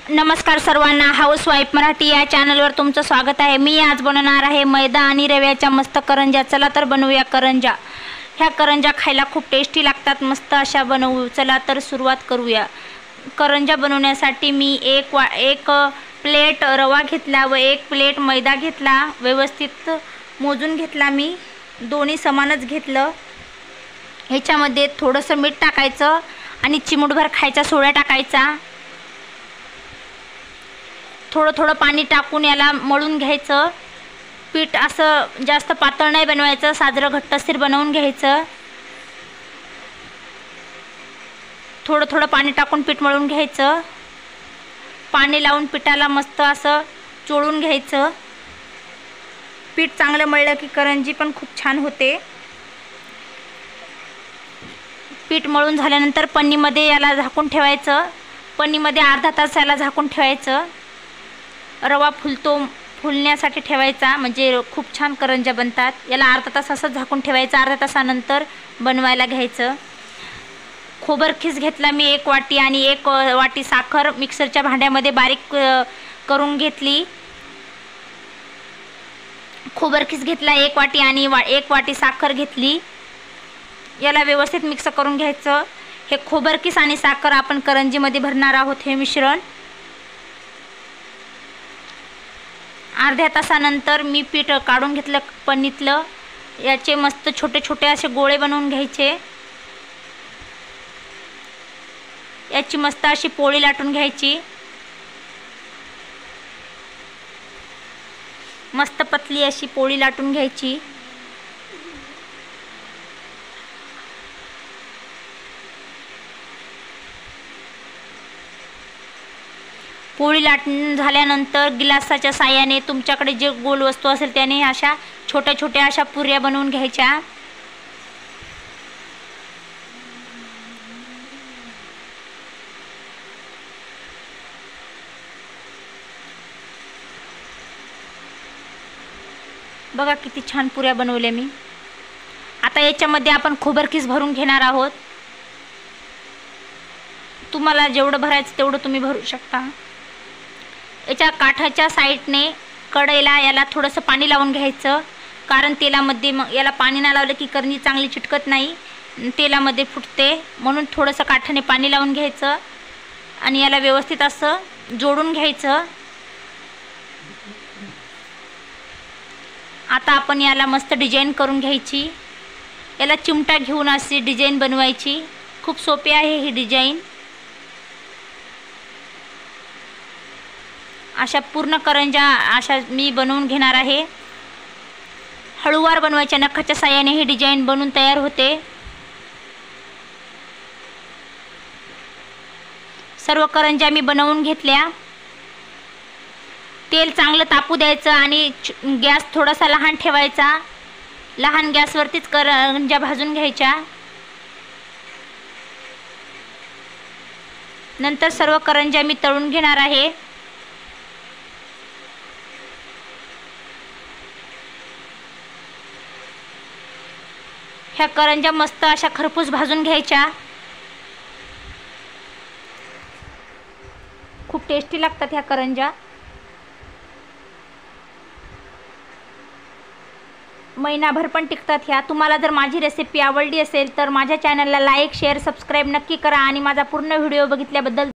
नमस्कार सर्वांना, हाऊसवाईफ मराठी या चॅनलवर तुमचं स्वागत आहे। मी आज बनवणार आहे मैदा आणि रव्याच्या मस्त करंजा। चला तर बनवूया करंजा। ह्या करंजा खायला खूप टेस्टी लागतात, मस्त अशा बनवू। चला तर सुरुवात करूया। करंजा बनवण्यासाठी मी एक प्लेट रवा घेतला व एक प्लेट मैदा घेतला, व्यवस्थित मोजून घेतला। मी दोन्ही समानच घेतलं। ह्याच्यामध्ये थोडंसं मीठ टाकायचं आणि चिमूटभर खायचा सोडा टाकायचा। थोडं थोडं पाणी टाकून याला मळून घ्यायचं। पीठ असं जास्त पातळ नाही बनवायचं, साजरं घट्टसर बनवून घ्यायचं। थोडं थोडं पाणी टाकून पीठ मळून घ्यायचं। पाणी लावून पिठाला मस्त असं चोळून घ्यायचं। पीठ चांगलं मळलं की करंजी पण खूप छान होते। पीठ मळून झाल्यानंतर पन्नीमध्ये याला झाकून ठेवायचं। पन्नीमध्ये अर्धा तास याला झाकून ठेवायचं। रवा फुलण्यासाठी ठेवायचा, म्हणजे खूप छान करंजा बनतात। याला अर्धा तास असं झाकून ठेवायचं। अर्धा तासानंतर बनवायला घ्यायचं। खोबरखीस घेतला मी 1 वाटी आणि 1 वाटी साखर मिक्सरच्या भांड्यामध्ये बारीक करून घेतली। खोबरखीस घेतला 1 वाटी आणि 1 वाटी साखर घेतली। याला व्यवस्थित मिक्स करून घ्यायचं। हे खोबरखीस आणि साखर आपण करंजीमध्ये भरणार आहोत हे मिश्रण। अर्ध्या तासानंतर मी पीठ काढून घेतलं पन्नीतलं। याचे मस्त छोटे छोटे असे गोळे बनवून घ्यायचे। याची मस्त अशी पोळी लाटून घ्यायची। मस्त पतली अशी पोळी लाटून घ्यायची। पोळी लाटून झाल्यानंतर गिलासाच्या साहाय्याने तुमच्याकडे जे गोल वस्तू असेल त्याने अशा छोट्या छोट्या अशा पुऱ्या बनवून घ्यायच्या। बघा किती छान पुऱ्या बनवल्या मी। आता याच्यामध्ये आपण खोबरखीस भरून घेणार आहोत। तुम्हाला जेवढं भरायचं तेवढं तुम्ही भरू शकता। याच्या काठाच्या साईडने कढईला याला थोडंसं पाणी लावून घ्यायचं, कारण तेलामध्ये याला पाणी नाही लावलं की करंजी चांगली चिटकत नाही, तेलामध्ये फुटते। म्हणून थोडंसं काठाने पाणी लावून घ्यायचं आणि याला व्यवस्थित असं जोडून घ्यायचं। आता आपण याला मस्त डिझाईन करून घ्यायची। याला चिमटा घेऊन अशी डिझाईन बनवायची। खूप सोपी आहे ही डिझाईन। अशा पूर्ण करंजा अशा मी बनवून घेणार आहे। हळूवार बनवायच्या, नखाच्या साहाय्याने ही डिझाईन बनवून तयार होते। सर्व करंजा मी बनवून घेतल्या। तेल चांगलं तापू द्यायचं आणि गॅस थोडासा लहान ठेवायचा। लहान गॅसवरतीच करंजा भाजून घ्यायच्या। नंतर सर्व करंजा मी तळून घेणार आहे। ह्या करंजा मस्त अशा खरपूस भाजून घ्यायच्या। खूप टेस्टी लागतात ह्या करंजा। महिनाभर पण टिकतात ह्या। तुम्हाला जर माझी रेसिपी आवडली असेल तर माझ्या चॅनलला लाईक, शेअर, सबस्क्राईब नक्की करा आणि माझा पूर्ण व्हिडिओ बघितल्याबद्दल